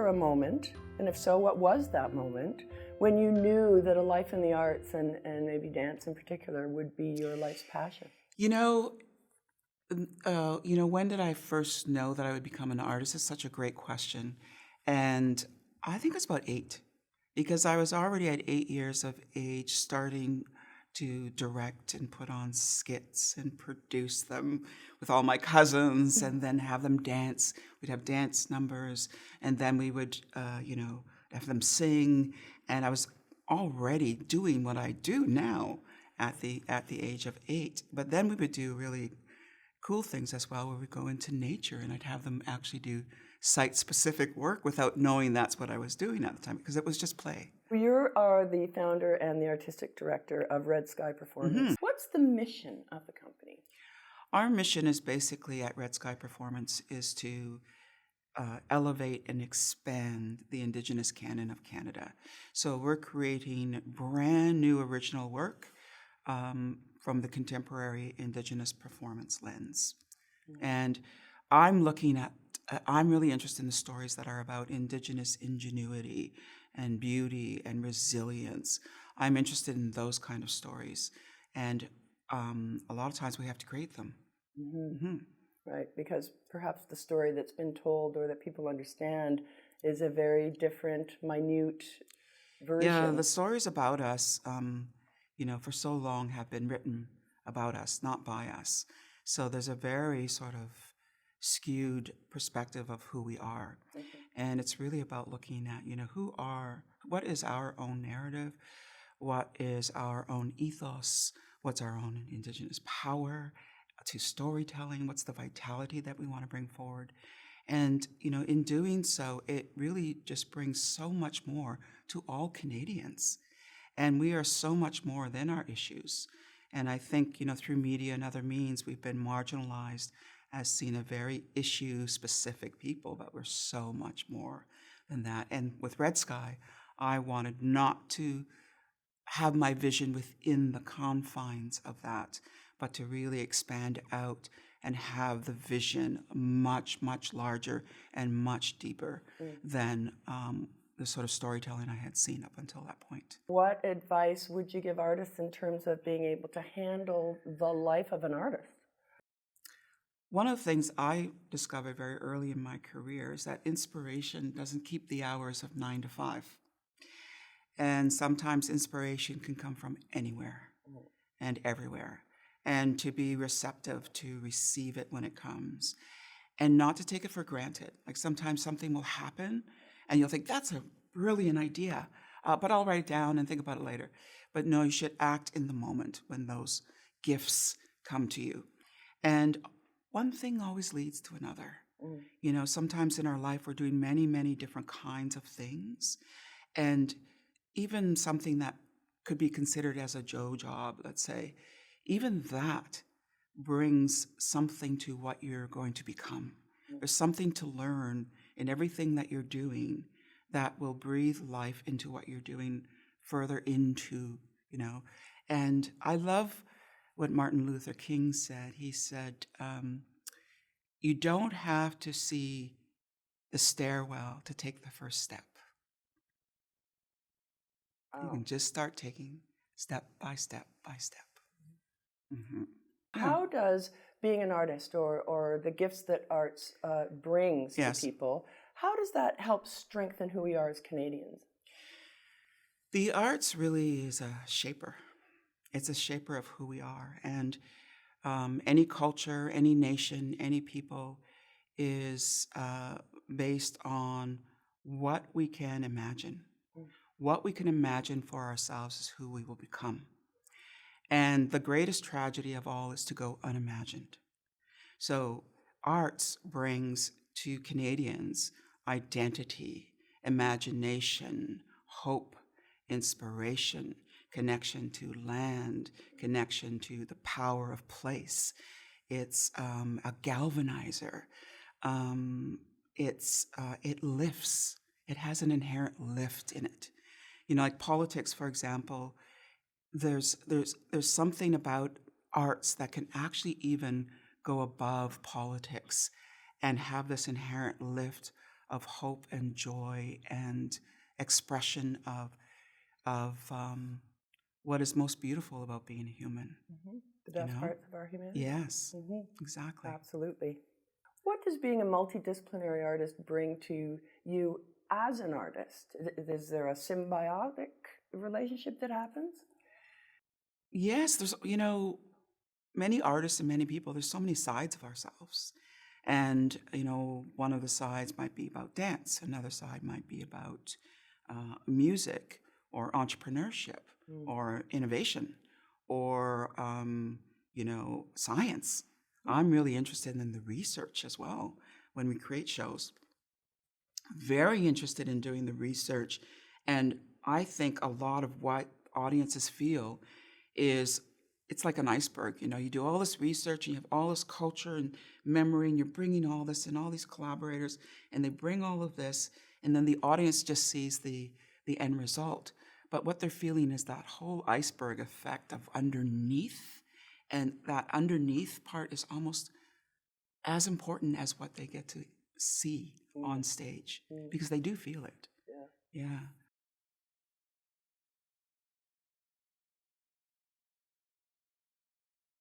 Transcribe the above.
a moment, and if so, what was that moment, when you knew that a life in the arts and maybe dance in particular would be your life's passion? When did I first know that I would become an artist is such a great question. And I think it's about 8, because I was already at 8 years of age starting to direct and put on skits and produce them with all my cousins and then have them dance. We'd have dance numbers, and then we would, have them sing. And I was already doing what I do now at the age of 8. But then we would do really cool things as well, where we go into nature, and I'd have them actually do site-specific work without knowing that's what I was doing at the time, because it was just play. You are the founder and the artistic director of Red Sky Performance. What's the mission of the company? Our mission is basically at Red Sky Performance is to elevate and expand the Indigenous canon of Canada. So we're creating brand new original work from the contemporary Indigenous performance lens. And I'm really interested in the stories that are about Indigenous ingenuity and beauty and resilience. I'm interested in those kind of stories. And a lot of times we have to create them. Right, because perhaps the story that's been told or that people understand is a very different, minute version. Yeah, the stories about us, for so long have been written about us, not by us. So there's a very sort of skewed perspective of who we are. And it's really about looking at, what is our own narrative? What is our own ethos? What's our own Indigenous power to storytelling? What's the vitality that we want to bring forward? And, in doing so, it really just brings so much more to all Canadians. And we are so much more than our issues. And I think, through media and other means, we've been marginalized as seen a very issue-specific people, but we're so much more than that. And with Red Sky, I wanted not to have my vision within the confines of that, but to really expand out and have the vision much, much larger and much deeper than the sort of storytelling I had seen up until that point. What advice would you give artists in terms of being able to handle the life of an artist? One of the things I discovered very early in my career is that inspiration doesn't keep the hours of 9 to 5. And sometimes inspiration can come from anywhere and everywhere. And to be receptive to receive it when it comes and not to take it for granted. Like sometimes something will happen and you'll think, that's a brilliant idea, but I'll write it down and think about it later. But no, you should act in the moment when those gifts come to you. And one thing always leads to another. Sometimes in our life we're doing many, many different kinds of things. And even something that could be considered as a Joe job, let's say, even that brings something to what you're going to become. There's something to learn in everything that you're doing that will breathe life into what you're doing further into, And I love what Martin Luther King said. He said, you don't have to see the stairwell to take the first step. You can just start taking step by step by step. How does being an artist or the gifts that arts brings to people, how does that help strengthen who we are as Canadians? The arts really is a shaper. It's a shaper of who we are. And any culture, any nation, any people is based on what we can imagine. What we can imagine for ourselves is who we will become. And the greatest tragedy of all is to go unimagined. So arts brings to Canadians identity, imagination, hope, inspiration, connection to land, connection to the power of place. It's a galvanizer. It lifts. It has an inherent lift in it. Like politics, for example, there's something about arts that can actually even go above politics and have this inherent lift hope and joy and expression of what is most beautiful about being a human. The best know? parts of our humanity. Yes, exactly. Absolutely. What does being a multidisciplinary artist bring to you as an artist? Is there a symbiotic relationship that happens? Yes, there's, many artists and many people, there's so many sides of ourselves. And, one of the sides might be about dance, another side might be about music or entrepreneurship or innovation or, science. I'm really interested in the research as well when we create shows. Very interested in doing the research. And I think a lot of what audiences feel is it's like an iceberg. You do all this research and you have all this culture and memory, and you're bringing all this and all these collaborators, and they bring all of this, and then the audience just sees the end result. But what they're feeling is that whole iceberg effect of underneath, and that underneath part is almost as important as what they get to see on stage, because they do feel it. Yeah.